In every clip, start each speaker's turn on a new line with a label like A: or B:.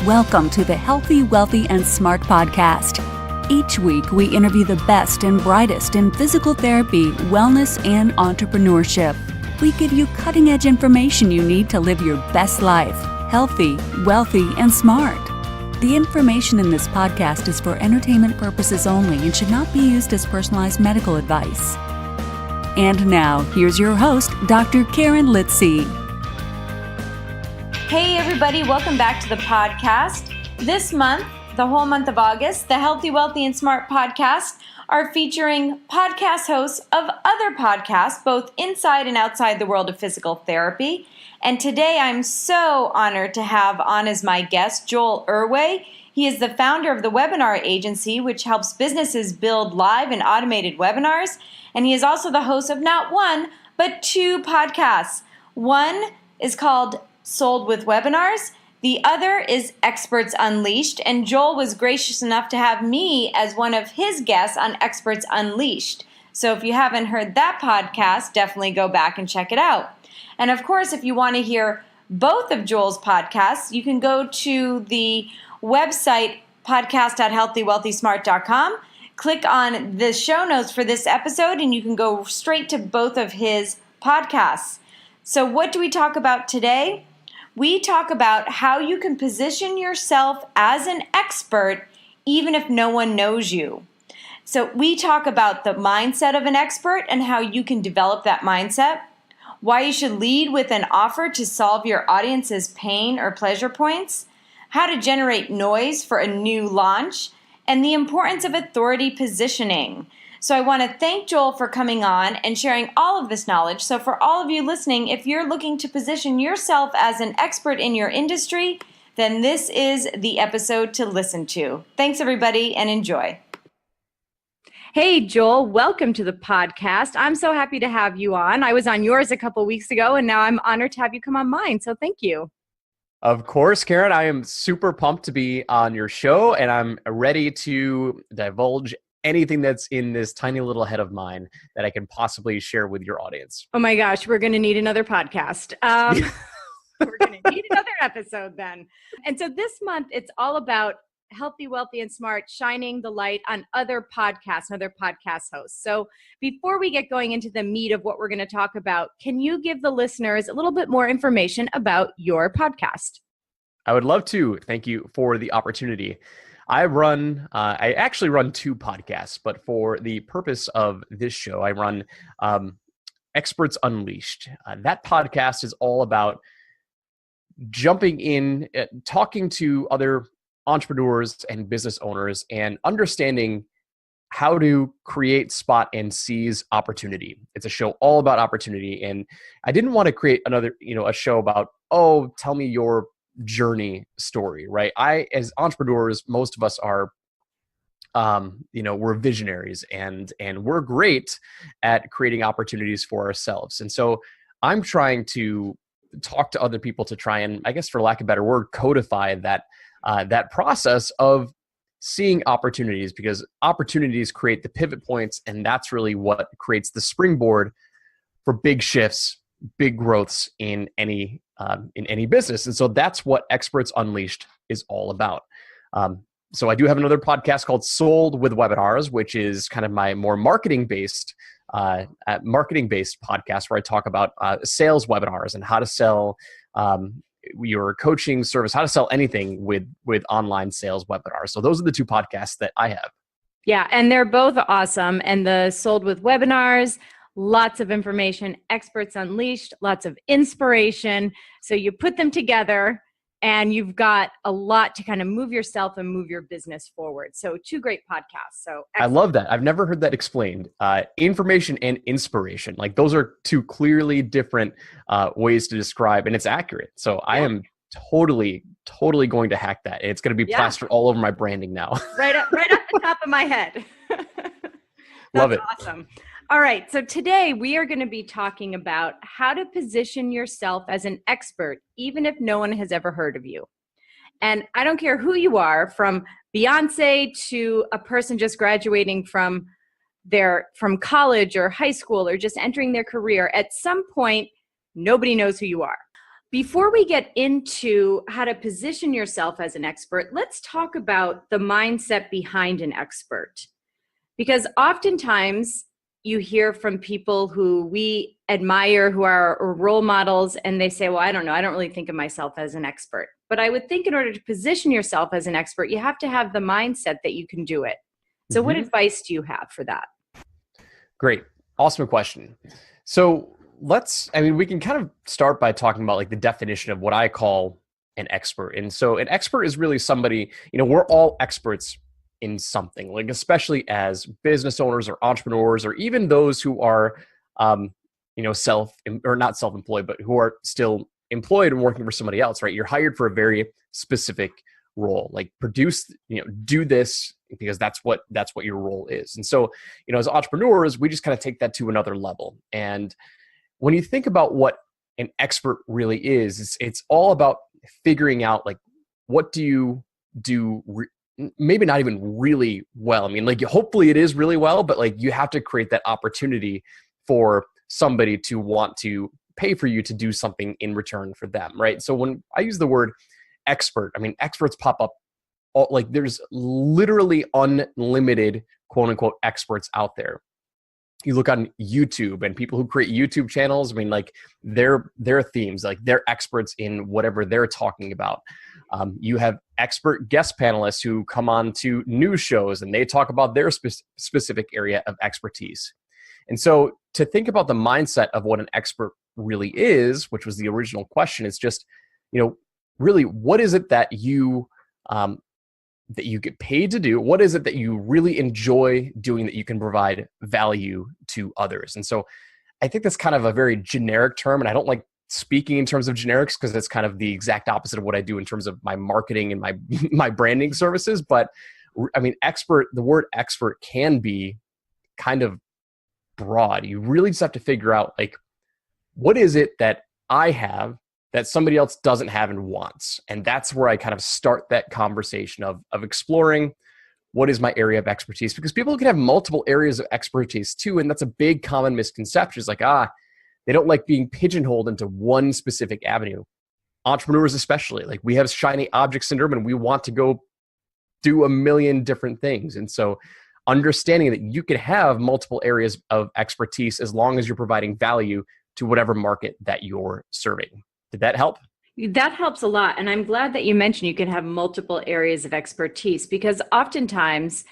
A: Welcome to the Healthy, Wealthy, and Smart podcast. Each week, we interview the best and brightest in physical therapy, wellness, and entrepreneurship. We give you cutting-edge information you need to live your best life, healthy, wealthy, and smart. The information in this podcast is for entertainment purposes only and should not be used as personalized medical advice. And now, here's your host, Dr. Karen Litzy.
B: Hey everybody, welcome back to the podcast. This month, the whole month of August, the Healthy, Wealthy, and Smart podcast are featuring podcast hosts of other podcasts, both inside and outside the world of physical therapy. And today I'm so honored to have on as my guest Joel Erway. He is the founder of the webinar agency, which helps businesses build live and automated webinars. And he is also the host of not one, but two podcasts. One is called Sold with Webinars. The other is Experts Unleashed, and Joel was gracious enough to have me as one of his guests on Experts Unleashed. So if you haven't heard that podcast, definitely go back and check it out. And of course, if you want to hear both of Joel's podcasts, you can go to the website podcast.healthywealthysmart.com, click on the show notes for this episode, and you can go straight to both of his podcasts. So what do we talk about today? We talk about how you can position yourself as an expert even if no one knows you. So we talk about the mindset of an expert and how you can develop that mindset, why you should lead with an offer to solve your audience's pain or pleasure points, how to generate noise for a new launch, and the importance of authority positioning. So I want to thank Joel for coming on and sharing all of this knowledge. So for all of you listening, if you're looking to position yourself as an expert in your industry, then this is the episode to listen to. Thanks, everybody, and enjoy. Hey, Joel, welcome to the podcast. I'm so happy to have you on. I was on yours a couple weeks ago, and now I'm honored to have you come on mine. So thank you.
C: Of course, Karen, I am super pumped to be on your show, and I'm ready to divulge anything that's in this tiny little head of mine that I can possibly share with your audience.
B: Oh my gosh, we're going to need another podcast. We're going to need another episode then. And so this month, it's all about Healthy, Wealthy, and Smart, shining the light on other podcasts and other podcast hosts. So before we get going into the meat of what we're going to talk about, can you give the listeners a little bit more information about your podcast?
C: I would love to. Thank you for the opportunity. I actually run two podcasts, but for the purpose of this show, I run Experts Unleashed. That podcast is all about jumping in, talking to other entrepreneurs and business owners and understanding how to create, spot, and seize opportunity. It's a show all about opportunity. And I didn't want to create another, a show about, tell me your journey story, right? As entrepreneurs, most of us are, we're visionaries and we're great at creating opportunities for ourselves. And so I'm trying to talk to other people to try and, I guess for lack of a better word, codify that process of seeing opportunities, because opportunities create the pivot points, and that's really what creates the springboard for big shifts, big growths in any business. And so that's what Experts Unleashed is all about. So I do have another podcast called Sold with Webinars, which is kind of my more marketing-based podcast where I talk about sales webinars and how to sell your coaching service, how to sell anything with online sales webinars. So those are the two podcasts that I have.
B: Yeah, and they're both awesome. And the Sold with Webinars, lots of information, Experts Unleashed, lots of inspiration. So you put them together and you've got a lot to kind of move yourself and move your business forward. So two great podcasts. So excellent.
C: I love that. I've never heard that explained. Information and inspiration. Like those are two clearly different ways to describe, and it's accurate. So I am totally going to hack that. It's going to be plastered all over my branding now.
B: right up the top of my head.
C: Love it.
B: Awesome. All right. So today we are going to be talking about how to position yourself as an expert, even if no one has ever heard of you. And I don't care who you are, from Beyonce to a person just graduating from college or high school or just entering their career, at some point, nobody knows who you are.
D: Before we get into how to position yourself as an expert, let's talk about the mindset behind an expert. Because oftentimes you hear from people who we admire, who are role models, and they say, well, I don't know, I don't really think of myself as an expert. But I would think in order to position yourself as an expert, you have to have the mindset that you can do it. So what advice do you have for that?
C: Great. Awesome question. So we can kind of start by talking about like the definition of what I call an expert. And so an expert is really somebody, we're all experts in something, like especially as business owners or entrepreneurs, or even those who are, not self-employed, but who are still employed and working for somebody else, right? You're hired for a very specific role, like do this because that's what your role is. And so, as entrepreneurs, we just kind of take that to another level. And when you think about what an expert really is, it's all about figuring out like, what do you do? Maybe not even really well. I mean, like hopefully it is really well, but like you have to create that opportunity for somebody to want to pay for you to do something in return for them, right? So when I use the word expert, I mean, experts pop up like there's literally unlimited quote unquote experts out there. You look on YouTube and people who create YouTube channels, I mean, like their themes, like they're experts in whatever they're talking about. You have expert guest panelists who come on to news shows and they talk about their specific area of expertise. And so to think about the mindset of what an expert really is, which was the original question, is just, really, what is it that you get paid to do? What is it that you really enjoy doing that you can provide value to others? And so I think that's kind of a very generic term, and I don't like speaking in terms of generics because it's kind of the exact opposite of what I do in terms of my marketing and my branding services. But I mean, the word expert can be kind of broad. You really just have to figure out like, what is it that I have that somebody else doesn't have and wants? And that's where I kind of start that conversation of exploring what is my area of expertise, because people can have multiple areas of expertise too. And that's a big common misconception. It's like, they don't like being pigeonholed into one specific avenue. Entrepreneurs especially, like we have shiny object syndrome and we want to go do a million different things. And so understanding that you can have multiple areas of expertise as long as you're providing value to whatever market that you're serving. Did that help?
D: That helps a lot. And I'm glad that you mentioned you can have multiple areas of expertise, because oftentimes,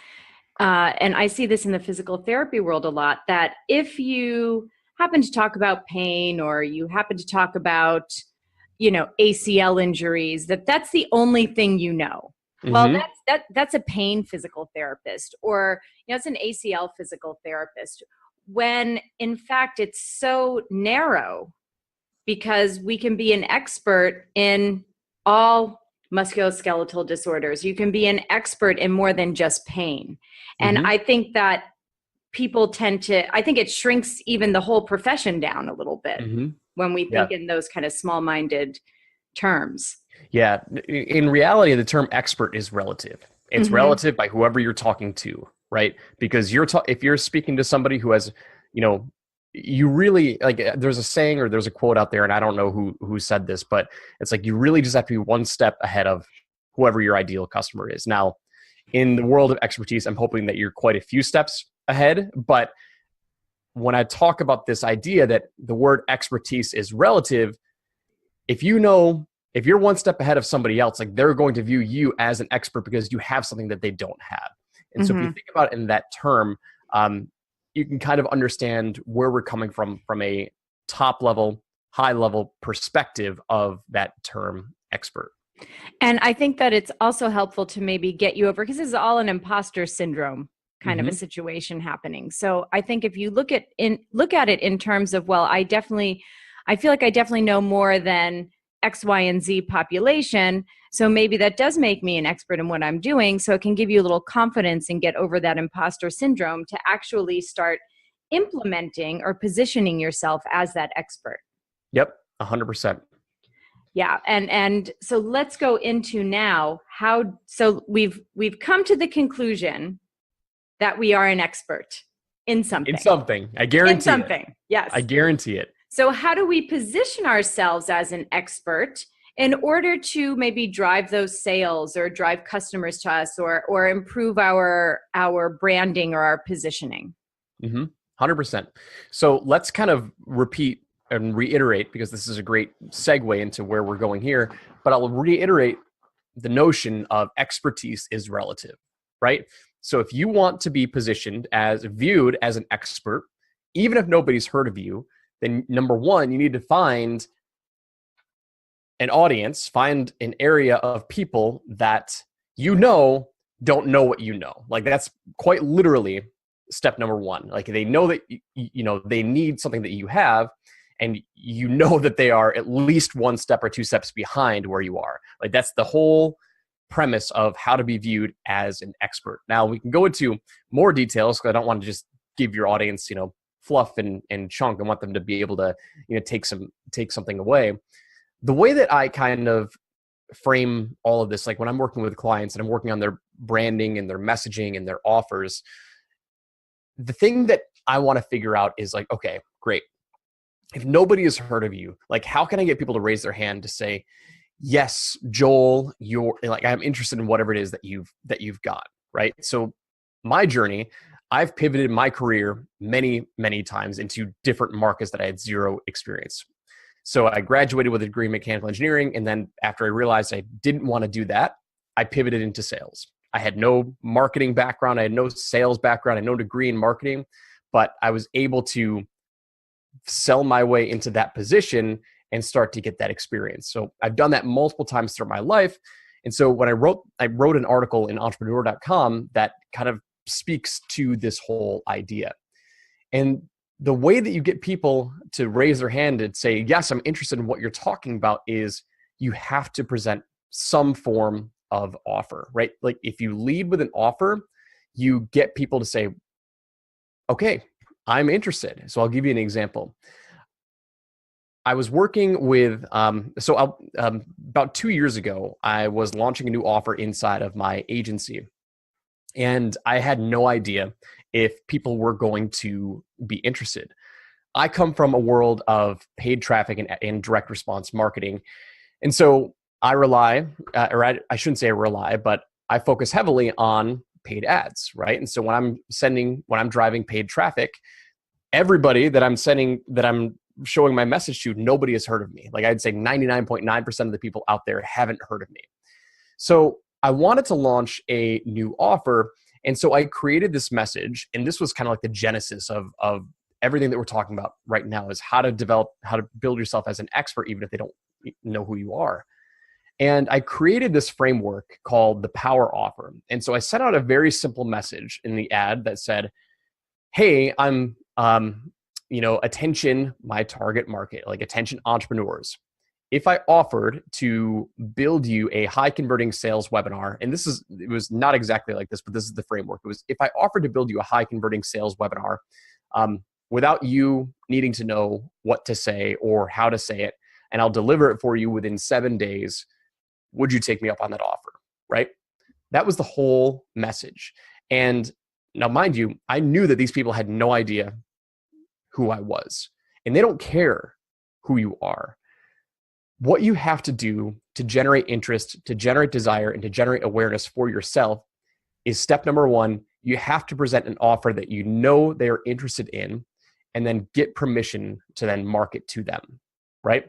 D: and I see this in the physical therapy world a lot, that if you happen to talk about pain or you happen to talk about, ACL injuries, that's the only thing you know. Well, that's a pain physical therapist, or it's an ACL physical therapist, when in fact it's so narrow, because we can be an expert in all musculoskeletal disorders. You can be an expert in more than just pain. And I think that people I think it shrinks even the whole profession down a little bit when we think in those kind of small-minded terms.
C: Yeah. In reality, the term expert is relative. It's relative by whoever you're talking to, right? Because if you're speaking to somebody who has, you really, like, there's a saying or there's a quote out there, and I don't know who said this, but it's like, you really just have to be one step ahead of whoever your ideal customer is. Now, in the world of expertise, I'm hoping that you're quite a few steps ahead. But when I talk about this idea that the word expertise is relative, if you're one step ahead of somebody else, like they're going to view you as an expert because you have something that they don't have. And so if you think about it in that term, you can kind of understand where we're coming from a top level, high level perspective of that term expert.
D: And I think that it's also helpful to maybe get you over, because this is all an imposter syndrome kind of a situation happening. So I think if you look at it in terms of, well, I feel like I definitely know more than X, Y, and Z population. So maybe that does make me an expert in what I'm doing. So it can give you a little confidence and get over that imposter syndrome to actually start implementing or positioning yourself as that expert.
C: Yep, 100%.
D: Yeah, and so let's go into now so we've come to the conclusion that we are an expert in something.
C: In something. I guarantee it.
D: Yes.
C: I guarantee it.
D: So how do we position ourselves as an expert in order to maybe drive those sales or drive customers to us or improve our branding or our positioning?
C: 100%. So let's kind of repeat and reiterate, because this is a great segue into where we're going here, but I'll reiterate the notion of expertise is relative, right? So if you want to be positioned as viewed as an expert, even if nobody's heard of you, then number one, you need to find an audience, find an area of people that you know don't know what you know. Like that's quite literally step number one. Like they know that you know they need something that you have, and you know that they are at least one step or two steps behind where you are. Like that's the whole premise of how to be viewed as an expert. Now we can go into more details because I don't want to just give your audience, you know, fluff and chunk. I want them to be able to, you know, take something away. The way that I kind of frame all of this, like when I'm working with clients and I'm working on their branding and their messaging and their offers, the thing that I want to figure out is like, okay, great. If nobody has heard of you, like how can I get people to raise their hand to say, yes, Joel, you're like, I'm interested in whatever it is that you've got, right? So my journey, I've pivoted my career many, many times into different markets that I had zero experience. So I graduated with a degree in mechanical engineering. And then after I realized I didn't want to do that, I pivoted into sales. I had no marketing background. I had no sales background. I had no degree in marketing, but I was able to sell my way into that position and start to get that experience. So I've done that multiple times throughout my life. And so when I wrote an article in entrepreneur.com that kind of speaks to this whole idea. And the way that you get people to raise their hand and say, yes, I'm interested in what you're talking about, is you have to present some form of offer, right? Like if you lead with an offer, you get people to say, okay, I'm interested. So I'll give you an example. I was working with, about 2 years ago, I was launching a new offer inside of my agency. And I had no idea if people were going to be interested. I come from a world of paid traffic and direct response marketing. And so I rely, or I shouldn't say I rely, but I focus heavily on paid ads, right? And so when I'm driving paid traffic, everybody that I'm showing my message to, nobody has heard of me. Like I'd say 99.9% of the people out there haven't heard of me. So I wanted to launch a new offer. And so I created this message, and this was kind of like the genesis of everything that we're talking about right now, is how to build yourself as an expert, even if they don't know who you are. And I created this framework called the power offer. And so I sent out a very simple message in the ad that said, hey, I'm, attention, my target market, like attention entrepreneurs. If I offered to build you a high converting sales webinar, and it was not exactly like this, but this is the framework. It was, if I offered to build you a high converting sales webinar, without you needing to know what to say or how to say it, and I'll deliver it for you within 7 days, would you take me up on that offer, right? That was the whole message. And now, mind you, I knew that these people had no idea who I was, and they don't care who you are. What you have to do to generate interest, to generate desire, and to generate awareness for yourself is step number one. You have to present an offer that you know they are interested in, and then get permission to then market to them, right?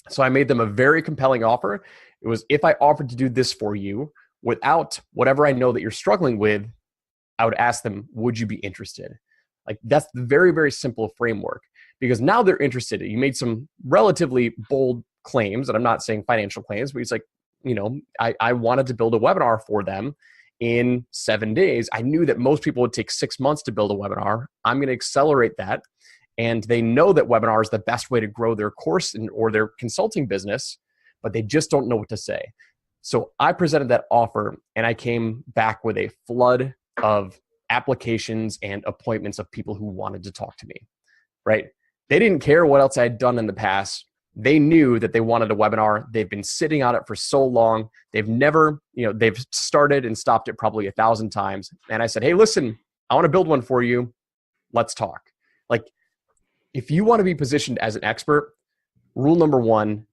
C: So I made them a very compelling offer. It was, if I offered to do this for you without whatever I know that you're struggling with, I would ask them, would you be interested? Like that's the very, very simple framework, because now they're interested. You made some relatively bold claims, and I'm not saying financial claims, but it's like, I wanted to build a webinar for them in 7 days. I knew that most people would take 6 months to build a webinar. I'm going to accelerate that. And they know that webinar is the best way to grow their course or their consulting business, but they just don't know what to say. So I presented that offer, and I came back with a flood of applications and appointments of people who wanted to talk to me, right? They didn't care what else I had done in the past. They knew that they wanted a webinar. They've been sitting on it for so long. They've never, they've started and stopped it probably 1,000 times. And I said, hey, listen, I want to build one for you. Let's talk. Like, if you want to be positioned as an expert, rule number one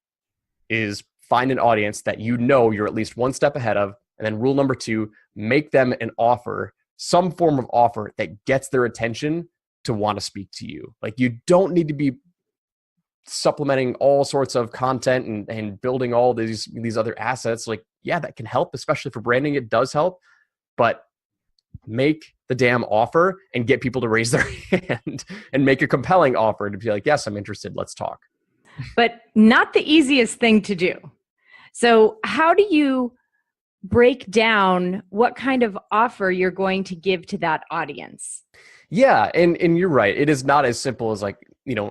C: is find an audience that you know you're at least one step ahead of. And then rule number two, make them an offer, some form of offer that gets their attention to want to speak to you. Like, you don't need to be supplementing all sorts of content and building all these other assets. Like, yeah, that can help, especially for branding. It does help, but make the damn offer and get people to raise their hand and make a compelling offer to be like, yes, I'm interested. Let's talk.
D: But not the easiest thing to do. So how do you break down what kind of offer you're going to give to that audience?
C: Yeah, and you're right. It is not as simple as, like,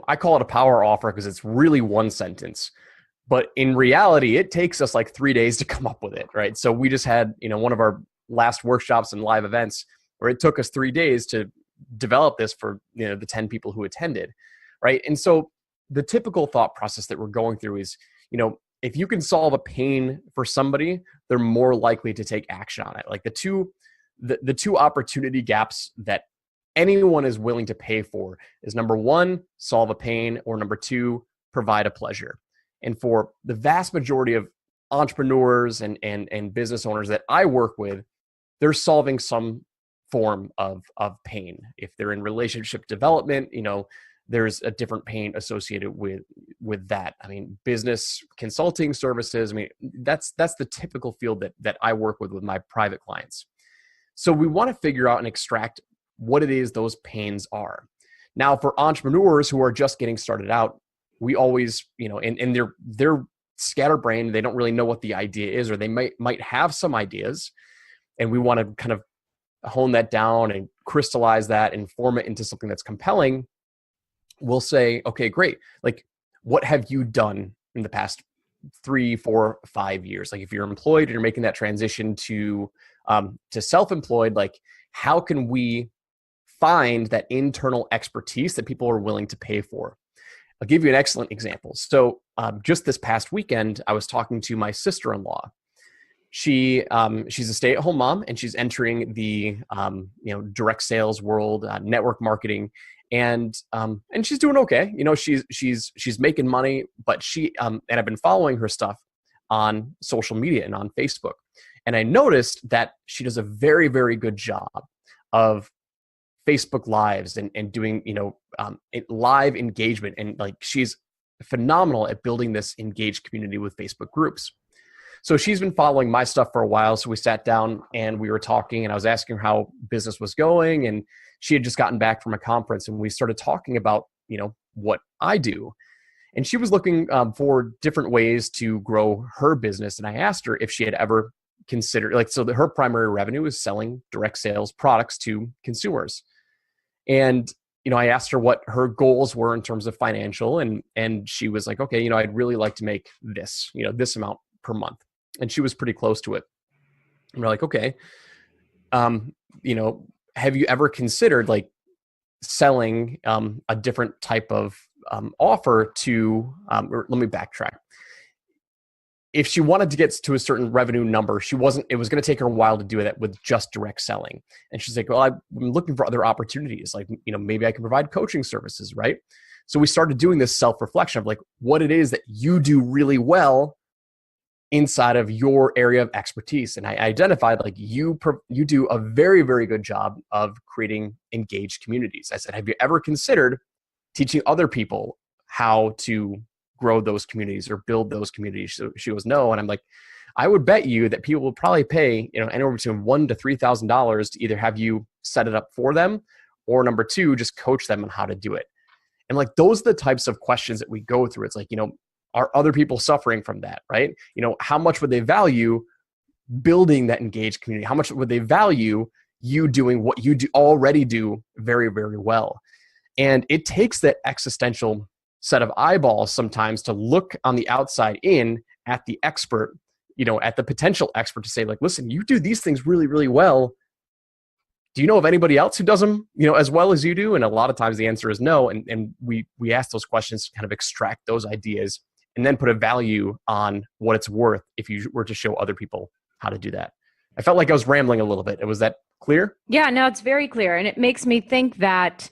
C: I call it a power offer because it's really one sentence. But in reality, it takes us like 3 days to come up with it, right? So we just had, one of our last workshops and live events where it took us 3 days to develop this for, the 10 people who attended, right? And so the typical thought process that we're going through is, if you can solve a pain for somebody, they're more likely to take action on it. Like, the two opportunity gaps that anyone is willing to pay for is, number one, solve a pain, or number two, provide a pleasure. And for the vast majority of entrepreneurs and business owners that I work with, they're solving some form of pain. If they're in relationship development, there's a different pain associated with that. I mean, business consulting services, that's the typical field that I work with my private clients. So we want to figure out and extract what it is those pains are. Now, for entrepreneurs who are just getting started out, we always, and they're scatterbrained. They don't really know what the idea is, or they might have some ideas, and we want to kind of hone that down and crystallize that and form it into something that's compelling. We'll say, okay, great. Like, what have you done in the past 3, 4, 5 years? Like, if you're employed and you're making that transition to self-employed, like, how can we find that internal expertise that people are willing to pay for? I'll give you an excellent example. So just this past weekend, I was talking to my sister-in-law. She's a stay-at-home mom, and she's entering the direct sales world, network marketing, and she's doing okay. She's making money, but and I've been following her stuff on social media and on Facebook, and I noticed that she does a very, very good job of Facebook lives and doing live engagement, and like, she's phenomenal at building this engaged community with Facebook groups. So she's been following my stuff for a while. So we sat down and we were talking, and I was asking her how business was going, and she had just gotten back from a conference, and we started talking about, what I do. And she was looking for different ways to grow her business. And I asked her if she had ever considered, her primary revenue is selling direct sales products to consumers. And, I asked her what her goals were in terms of financial, and she was like, okay, I'd really like to make this, this amount per month. And she was pretty close to it. And we're like, okay, have you ever considered like selling a different type of offer to, or let me backtrack. If she wanted to get to a certain revenue number, it was going to take her a while to do that with just direct selling. And she's like, well, I'm looking for other opportunities. Like, maybe I can provide coaching services, right? So we started doing this self-reflection of like what it is that you do really well inside of your area of expertise. And I identified like you do a very, very good job of creating engaged communities. I said, have you ever considered teaching other people how to grow those communities or build those communities? So she goes, no. And I'm like, I would bet you that people will probably pay, anywhere between $1,000 to $3,000 to either have you set it up for them, or number two, just coach them on how to do it. And like, those are the types of questions that we go through. It's like, are other people suffering from that, right? How much would they value building that engaged community? How much would they value you doing what you already do very, very well? And it takes that existential set of eyeballs sometimes to look on the outside in at the expert, at the potential expert, to say like, listen, you do these things really, really well. Do you know of anybody else who does them, as well as you do? And a lot of times the answer is no. And we ask those questions to kind of extract those ideas and then put a value on what it's worth if you were to show other people how to do that. I felt like I was rambling a little bit. Was that clear?
D: Yeah, no, it's very clear. And it makes me think that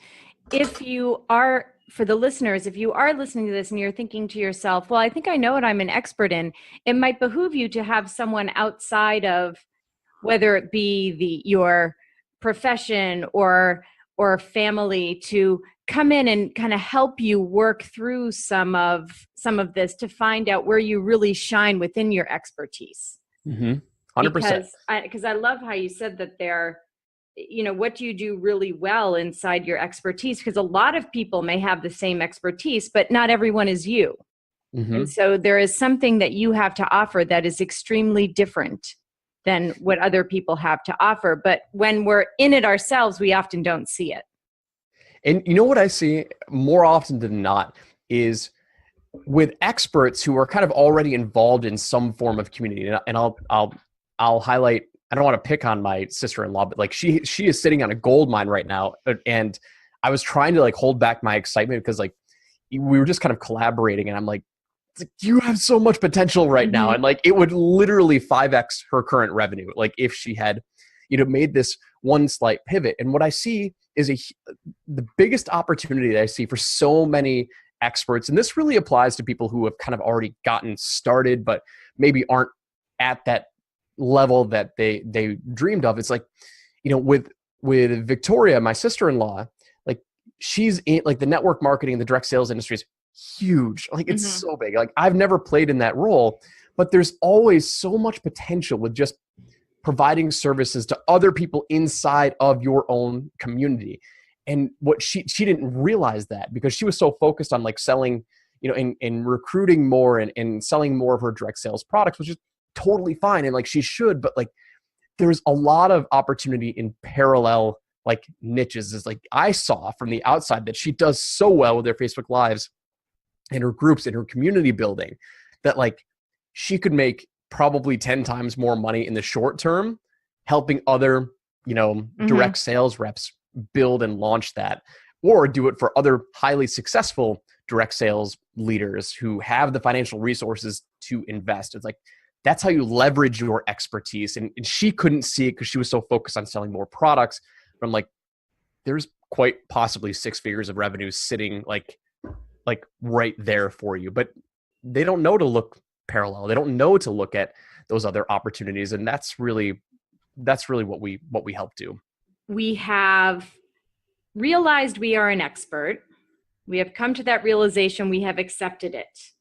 D: if you are for the listeners, if you are listening to this and you're thinking to yourself, well, I think I know what I'm an expert in, it might behoove you to have someone outside of, whether it be your profession or family, to come in and kind of help you work through some of this to find out where you really shine within your expertise.
C: 100%.
D: Because I love how you said that what do you do really well inside your expertise? Because a lot of people may have the same expertise, but not everyone is you. And so there is something that you have to offer that is extremely different than what other people have to offer. But when we're in it ourselves, we often don't see it.
C: And you know what I see more often than not is with experts who are kind of already involved in some form of community. And I'll highlight, I don't want to pick on my sister-in-law, but like she is sitting on a gold mine right now. And I was trying to like hold back my excitement because like we were just kind of collaborating, and I'm like, you have so much potential right now. And like, it would literally 5x her current revenue. Like if she had, made this one slight pivot. And what I see is the biggest opportunity that I see for so many experts, and this really applies to people who have kind of already gotten started, but maybe aren't at that level that they dreamed of. It's like, with Victoria, my sister-in-law, like she's in like the network marketing, the direct sales industry is huge. Like it's so big. Like I've never played in that role, but there's always so much potential with just providing services to other people inside of your own community. And what she didn't realize that, because she was so focused on like selling, and recruiting more and selling more of her direct sales products, which is totally fine. And like she should, but like there's a lot of opportunity in parallel like niches. Is like I saw from the outside that she does so well with her Facebook Lives and her groups and her community building that like she could make probably 10 times more money in the short term helping other, direct sales reps build and launch that, or do it for other highly successful direct sales leaders who have the financial resources to invest. It's like, that's how you leverage your expertise. And she couldn't see it because she was so focused on selling more products. But I'm like, there's quite possibly 6 figures of revenue sitting like right there for you, but they don't know to look parallel. They don't know to look at those other opportunities. And that's really what we help do.
D: We have realized we are an expert. We have come to that realization. We have accepted it.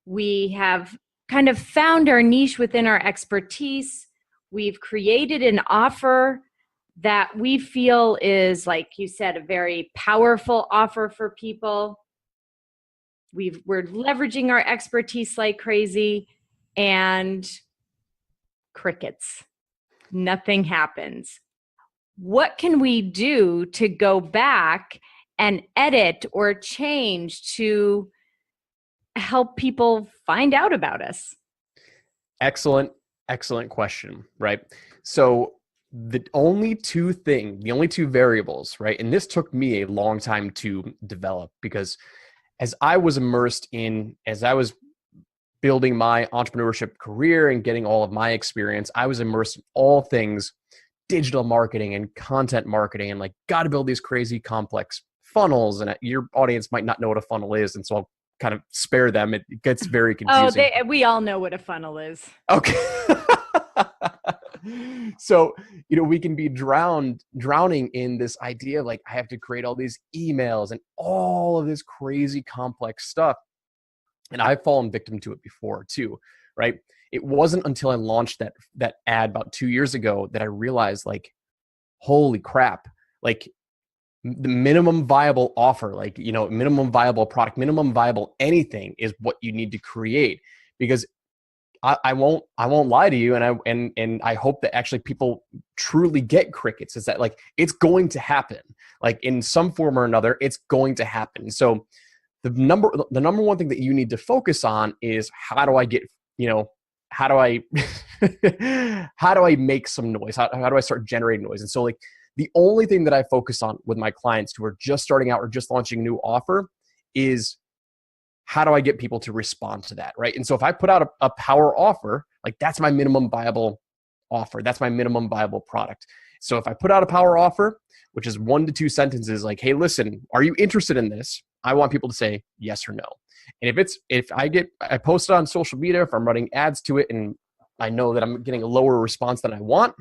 D: We have kind of found our niche within our expertise. We've created an offer that we feel is, like you said, a very powerful offer for people. We're leveraging our expertise like crazy, and crickets. Nothing happens. What can we do to go back and edit or change to help people find out about us?
C: Excellent question, right? So the only two variables, right? And this took me a long time to develop, because as I was building my entrepreneurship career and getting all of my experience, I was immersed in all things digital marketing and content marketing, and like got to build these crazy complex funnels. And your audience might not know what a funnel is, and so I'll kind of spare them. It gets very confusing.
D: We all know what a funnel is.
C: Okay. So, we can be drowning in this idea of like, I have to create all these emails and all of this crazy complex stuff. And I've fallen victim to it before too, right? It wasn't until I launched that ad about 2 years ago that I realized, like, holy crap, like the minimum viable offer, like, minimum viable product, minimum viable anything is what you need to create. Because I won't lie to you, and I hope that actually people truly get crickets, is that like it's going to happen, like in some form or another, it's going to happen. So the number one thing that you need to focus on is, how do I make some noise? How do I start generating noise? And so like the only thing that I focus on with my clients who are just starting out or just launching a new offer is, how do I get people to respond to that, right? And so if I put out a power offer, like that's my minimum viable offer. That's my minimum viable product. So if I put out a power offer, which is 1 to 2 sentences, like, hey, listen, are you interested in this? I want people to say yes or no. And if I post it on social media, if I'm running ads to it and I know that I'm getting a lower response than I want,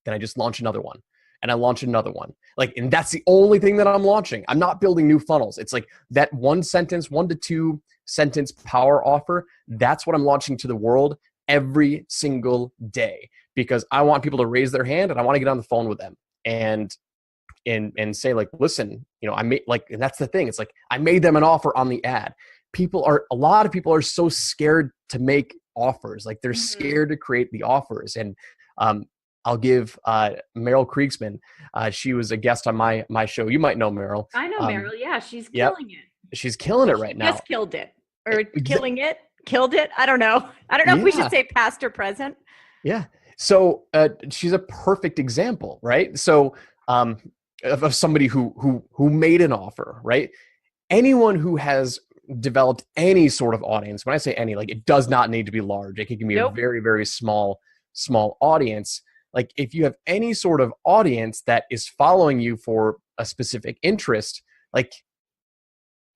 C: then I just launch another one. And I launch another one. And that's the only thing that I'm launching. I'm not building new funnels. It's like that 1 to 2 sentence power offer. That's what I'm launching to the world every single day, because I want people to raise their hand and I want to get on the phone with them and say listen, I made and that's the thing. It's like, I made them an offer on the ad. A lot of people are so scared to make offers. They're scared to create the offers. And, I'll give Meryl Kriegsman. She was a guest on my show. You might know Meryl.
D: I know Meryl. Yeah, she's
C: Yep.
D: killing it.
C: She's killing it right now.
D: Just killed it, or killing it, killed it. I don't know. If we should say past or present.
C: Yeah. So she's a perfect example, right? So of somebody who made an offer, right? Anyone who has developed any sort of audience. When I say any, it does not need to be large. It can be a very, very small audience. If you have any sort of audience that is following you for a specific interest,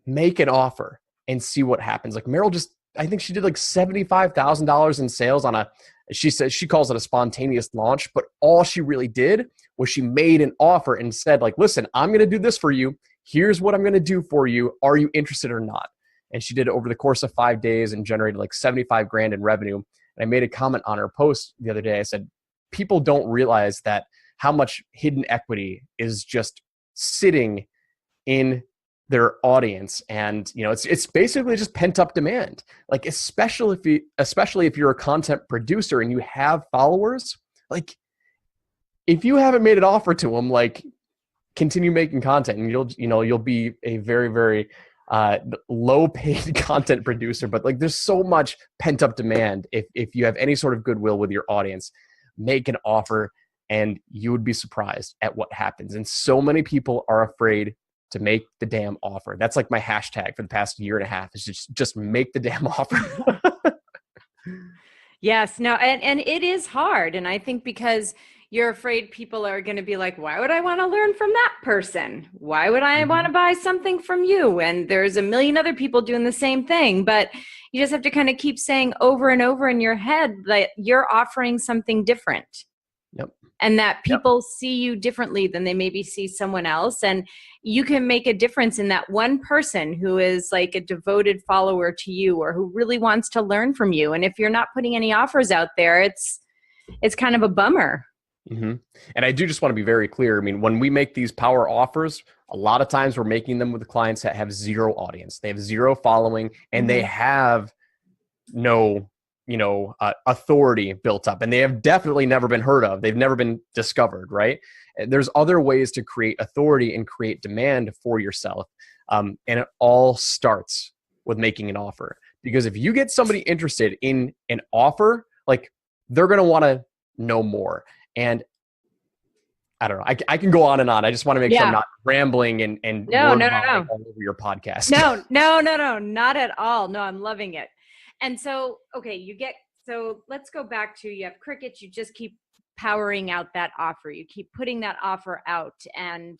C: make an offer and see what happens. Meryl I think she did $75,000 in sales on she says she calls it a spontaneous launch, but all she really did was she made an offer and said listen, I'm going to do this for you. Here's what I'm going to do for you. Are you interested or not? And she did it over the course of 5 days and generated $75,000 in revenue. And I made a comment on her post the other day. I said, people don't realize that how much hidden equity is just sitting in their audience. And, it's basically just pent up demand. Especially if you're a content producer and you have followers, if you haven't made an offer to them, continue making content and you'll be a very, very low paid content producer. But there's so much pent up demand. If you have any sort of goodwill with your audience, make an offer and you would be surprised at what happens. And so many people are afraid to make the damn offer. That's my hashtag for the past year and a half, is just make the damn offer.
D: Yes, no, and it is hard. And I think because you're afraid people are going to be why would I want to learn from that person? Why would I want to buy something from you? And there's a million other people doing the same thing, but you just have to kind of keep saying over and over in your head that you're offering something different.
C: Yep.
D: And that people see you differently than they maybe see someone else. And you can make a difference in that one person who is a devoted follower to you or who really wants to learn from you. And if you're not putting any offers out there, it's kind of a bummer.
C: Mm-hmm. And I do just want to be very clear. I mean, when we make these power offers, a lot of times we're making them with clients that have zero audience. They have zero following and they have no, authority built up, and they have definitely never been heard of. They've never been discovered, right? There's other ways to create authority and create demand for yourself. And it all starts with making an offer, because if you get somebody interested in an offer, they're going to want to know more. And I don't know. I can go on and on. I just want to make sure I'm not rambling and
D: no.
C: all over your podcast.
D: No, not at all. No, I'm loving it. And so, okay, so let's go back to, you have crickets. You just keep powering out that offer. You keep putting that offer out and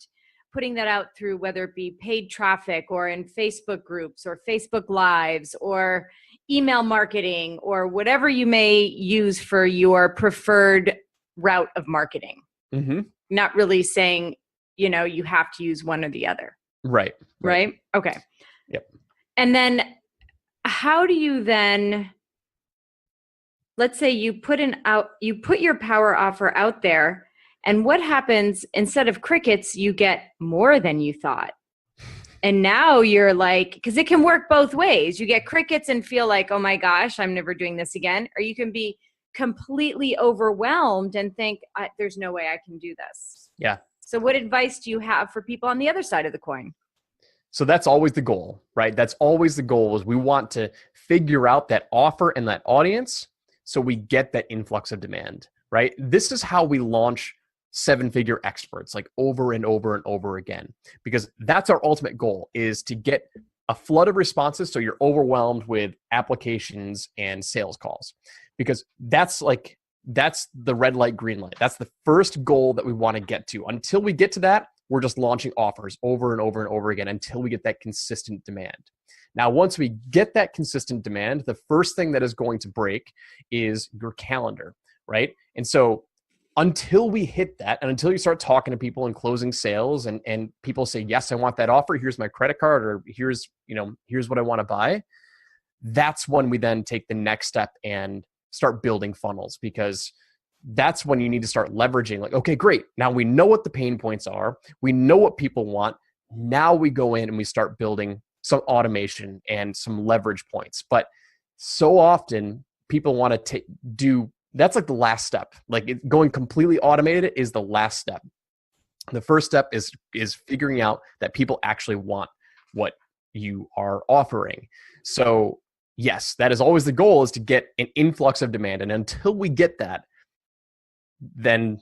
D: putting that out through, whether it be paid traffic or in Facebook groups or Facebook Lives or email marketing or whatever you may use for your preferred route of marketing.
C: Mm-hmm.
D: Not really saying, you have to use one or the other.
C: Right.
D: Okay.
C: Yep.
D: And then how do you then, let's say you put your power offer out there, and what happens? Instead of crickets, you get more than you thought. And now you're because it can work both ways. You get crickets and feel oh my gosh, I'm never doing this again. Or you can be completely overwhelmed and think, there's no way I can do this.
C: Yeah.
D: So what advice do you have for people on the other side of the coin?
C: So that's always the goal, right? That's always the goal, is we want to figure out that offer and that audience so we get that influx of demand, right? This is how we launch 7-figure experts over and over and over again, because that's our ultimate goal, is to get a flood of responses so you're overwhelmed with applications and sales calls, because that's the red light, green light. That's the first goal that we want to get to. Until we get to that, we're just launching offers over and over and over again until we get that consistent demand. Now, once we get that consistent demand, the first thing that is going to break is your calendar, right? And so until we hit that, and until you start talking to people and closing sales, and people say, yes, I want that offer, here's my credit card, or here's what I want to buy, that's when we then take the next step and start building funnels, because that's when you need to start leveraging, like, okay, great. Now we know what the pain points are. We know what people want. Now we go in and we start building some automation and some leverage points. But so often people want to do, that's like the last step. Like going completely automated is the last step. The first step is figuring out that people actually want what you are offering. So yes, that is always the goal, is to get an influx of demand. And until we get that, then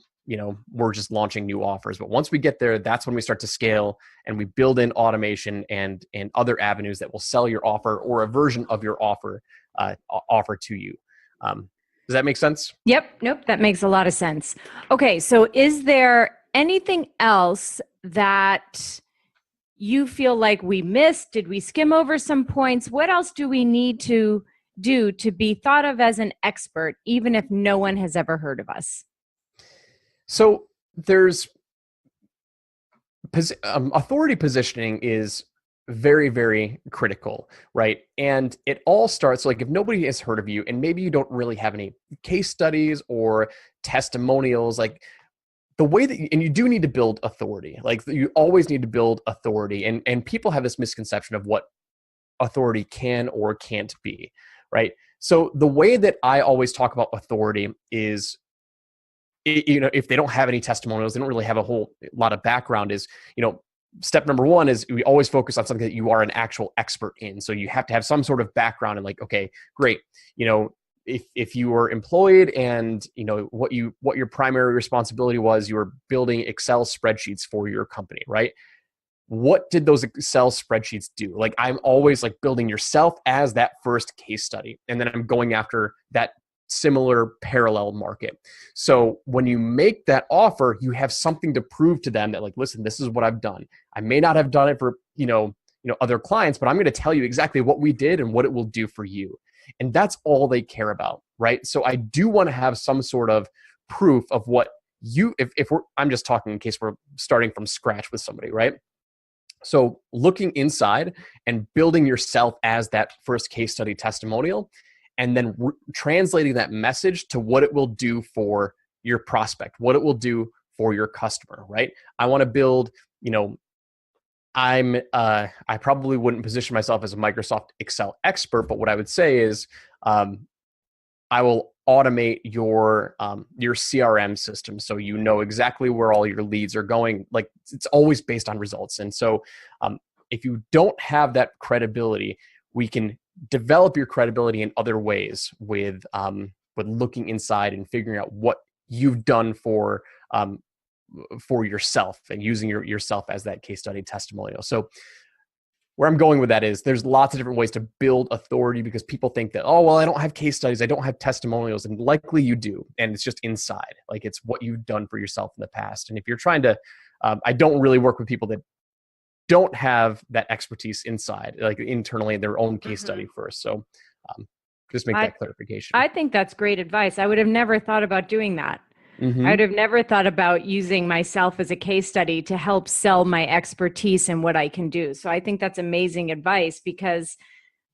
C: we're just launching new offers. But once we get there, that's when we start to scale and we build in automation and other avenues that will sell your offer or a version of your offer to you. Does that make sense?
D: Yep. Nope. That makes a lot of sense. Okay. So is there anything else that you feel like we missed? Did we skim over some points? What else do we need to do to be thought of as an expert, even if no one has ever heard of us?
C: So there's authority positioning is very, very critical, right? And it all starts, like, if nobody has heard of you and maybe you don't really have any case studies or testimonials, like the way that and you do need to build authority. Like you always need to build authority. And people have this misconception of what authority can or can't be, right? So the way that I always talk about authority is, if they don't have any testimonials, they don't really have a whole lot of background, is, step number one is we always focus on something that you are an actual expert in. So you have to have some sort of background and, like, okay, great. If you were employed and, what your primary responsibility was, you were building Excel spreadsheets for your company, right? What did those Excel spreadsheets do? Like, I'm always like building yourself as that first case study. And then I'm going after that similar parallel market. So when you make that offer, you have something to prove to them that, like, listen, this is what I've done. I may not have done it for, other clients, but I'm going to tell you exactly what we did and what it will do for you. And that's all they care about, right? So I do want to have some sort of proof of what I'm just talking in case we're starting from scratch with somebody, right? So looking inside and building yourself as that first case study testimonial, and then translating that message to what it will do for your prospect, what it will do for your customer, right? I want to build, I probably wouldn't position myself as a Microsoft Excel expert, but what I would say is, I will automate your CRM system, so you know exactly where all your leads are going. Like, it's always based on results. And so if you don't have that credibility, we can develop your credibility in other ways with looking inside and figuring out what you've done for yourself and using yourself as that case study testimonial. So where I'm going with that is there's lots of different ways to build authority, because people think that, oh, well, I don't have case studies, I don't have testimonials, and likely you do. And it's just inside, like it's what you've done for yourself in the past. And if you're trying to, I don't really work with people that don't have that expertise inside, like internally in their own case study first. So just make that clarification.
D: I think that's great advice. I would have never thought about doing that.
C: Mm-hmm.
D: I would have never thought about using myself as a case study to help sell my expertise and what I can do. So I think that's amazing advice, because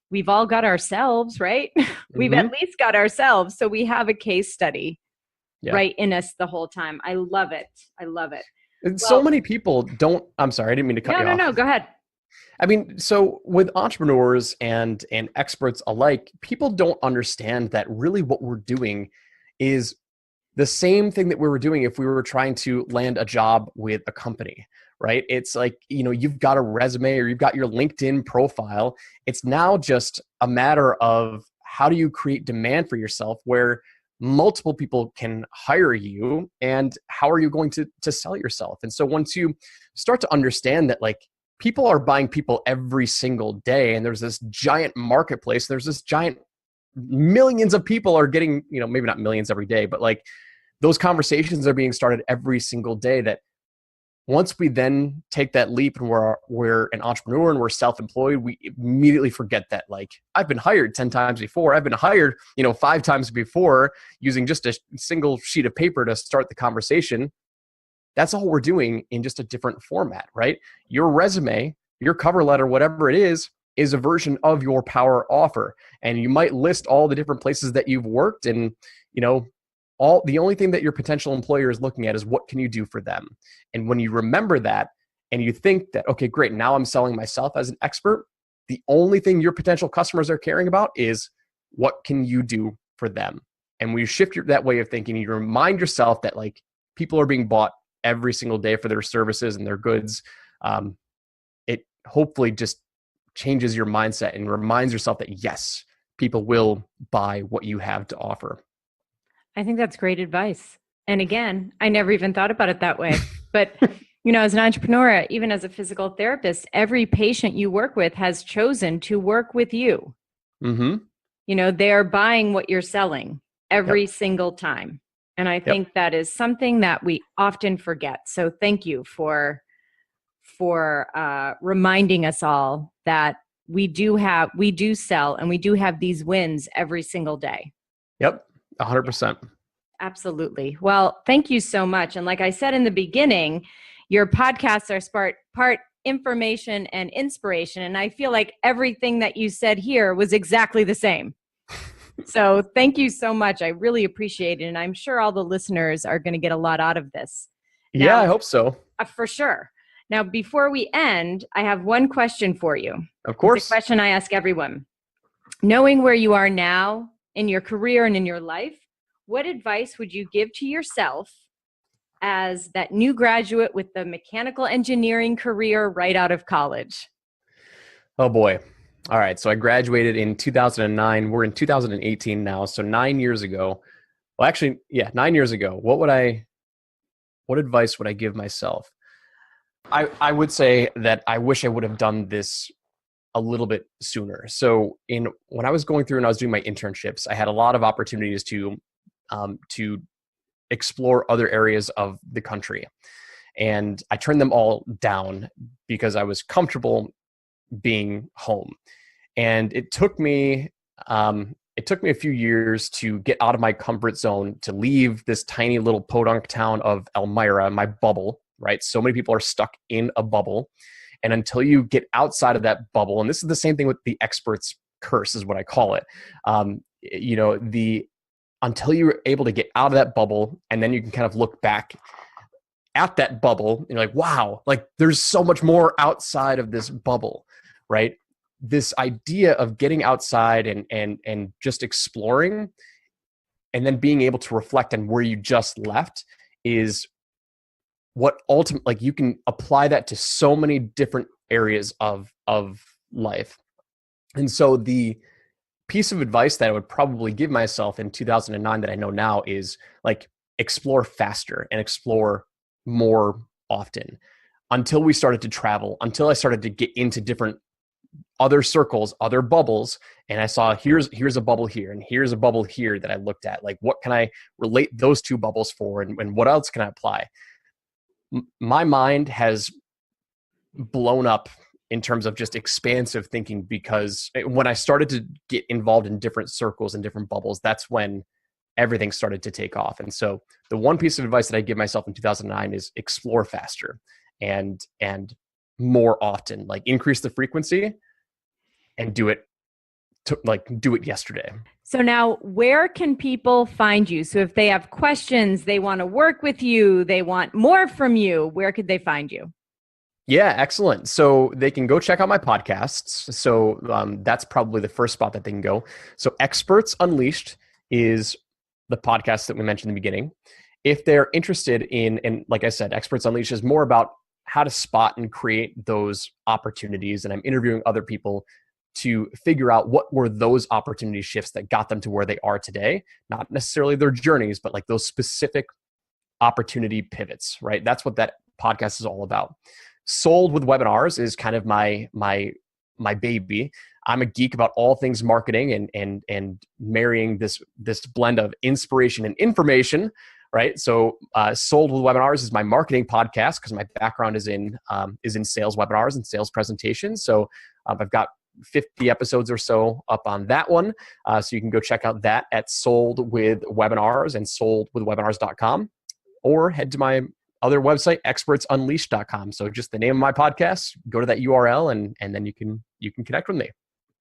D: we've all got ourselves, right? We've at least got ourselves. So we have a case study right in us the whole time. I love it. I love it.
C: And so many people don't, I'm sorry, I didn't mean to cut you off.
D: No, go ahead.
C: I mean, so with entrepreneurs and experts alike, people don't understand that really what we're doing is the same thing that we were doing if we were trying to land a job with a company, right? It's like, you've got a resume or you've got your LinkedIn profile. It's now just a matter of how do you create demand for yourself where multiple people can hire you, and how are you going to sell yourself? And so once you start to understand that, like, people are buying people every single day, and there's this giant marketplace, there's this giant millions of people are getting, maybe not millions every day, but like those conversations are being started every single day, that once we then take that leap and we're an entrepreneur and we're self-employed, we immediately forget that, like, I've been hired 10 times before. I've been hired, 5 times before, using just a single sheet of paper to start the conversation. That's all we're doing in just a different format, right? Your resume, your cover letter, whatever it is a version of your power offer. And you might list all the different places that you've worked, and, the only thing that your potential employer is looking at is what can you do for them. And when you remember that and you think that, okay, great, now I'm selling myself as an expert, the only thing your potential customers are caring about is what can you do for them. And when you shift that way of thinking, you remind yourself that, like, people are being bought every single day for their services and their goods. It hopefully just changes your mindset and reminds yourself that, yes, people will buy what you have to offer.
D: I think that's great advice. And again, I never even thought about it that way. But, as an entrepreneur, even as a physical therapist, every patient you work with has chosen to work with you.
C: Mm-hmm.
D: They are buying what you're selling every single time. And I think that is something that we often forget. So thank you for reminding us all that we do sell, and we do have these wins every single day.
C: Yep. 100%.
D: Absolutely. Well, thank you so much. And like I said in the beginning, your podcasts are part information and inspiration. And I feel like everything that you said here was exactly the same. So thank you so much. I really appreciate it. And I'm sure all the listeners are going to get a lot out of this.
C: Yeah, I hope so.
D: For sure. Now, before we end, I have one question for you.
C: Of course.
D: It's a question I ask everyone. Knowing where you are now in your career and in your life, what advice would you give to yourself as that new graduate with the mechanical engineering career right out of college?
C: Oh boy. All right. So I graduated in 2009. We're in 2018 now. So 9 years ago. Well, actually, 9 years ago. What advice would I give myself? I would say that I wish I would have done this a little bit sooner. So when I was going through and I was doing my internships, I had a lot of opportunities to explore other areas of the country. And I turned them all down because I was comfortable being home. And it took me a few years to get out of my comfort zone, to leave this tiny little podunk town of Elmira, my bubble, right? So many people are stuck in a bubble. And until you get outside of that bubble, and this is the same thing with the expert's curse is what I call it. Until you're able to get out of that bubble, and then you can kind of look back at that bubble and you're like, wow, like there's so much more outside of this bubble, right? This idea of getting outside and just exploring and then being able to reflect on where you just left is what ultimately, like, you can apply that to so many different areas of life. And so the piece of advice that I would probably give myself in 2009 that I know now is, like, explore faster and explore more often. Until we started to travel, until I started to get into different other circles, other bubbles, and I saw here's a bubble here and here's a bubble here that I looked at. Like, what can I relate those two bubbles for, and what else can I apply? My mind has blown up in terms of just expansive thinking, because when I started to get involved in different circles and different bubbles, that's when everything started to take off. And so the one piece of advice that I give myself in 2009 is explore faster and more often, like increase the frequency and do it yesterday.
D: So now, where can people find you? So if they have questions, they want to work with you, they want more from you, where could they find you?
C: Yeah, excellent. So they can go check out my podcasts. So that's probably the first spot that they can go. So Experts Unleashed is the podcast that we mentioned in the beginning. If they're interested in, and like I said, Experts Unleashed is more about how to spot and create those opportunities. And I'm interviewing other people to figure out what were those opportunity shifts that got them to where they are today. Not necessarily their journeys, but like those specific opportunity pivots, right? That's what that podcast is all about. Sold with Webinars is kind of my baby. I'm a geek about all things marketing and marrying this blend of inspiration and information right? So Sold with Webinars is my marketing podcast because my background is in sales webinars and sales presentations. So I've got 50 episodes or so up on that one. So you can go check out that at Sold with Webinars and soldwithwebinars.com, or head to my other website, expertsunleashed.com. So just the name of my podcast, go to that URL and then you can connect with me.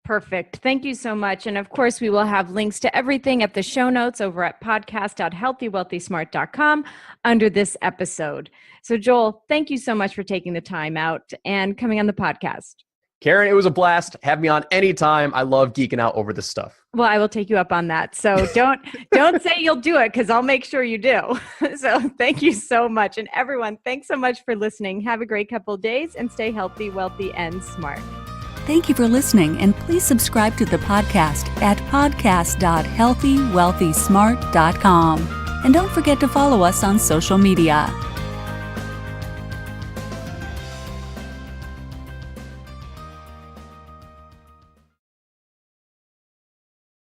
D: Perfect. Thank you so much. And of course, we will have links to everything at the show notes over at podcast.healthywealthysmart.com under this episode. So Joel, thank you so much for taking the time out and coming on the podcast.
C: Karen, it was a blast. Have me on anytime. I love geeking out over this stuff.
D: Well, I will take you up on that. So don't say you'll do it, because I'll make sure you do. So thank you so much. And everyone, thanks so much for listening. Have a great couple of days and stay healthy, wealthy, and smart.
A: Thank you for listening, and please subscribe to the podcast at podcast.healthywealthysmart.com. And don't forget to follow us on social media.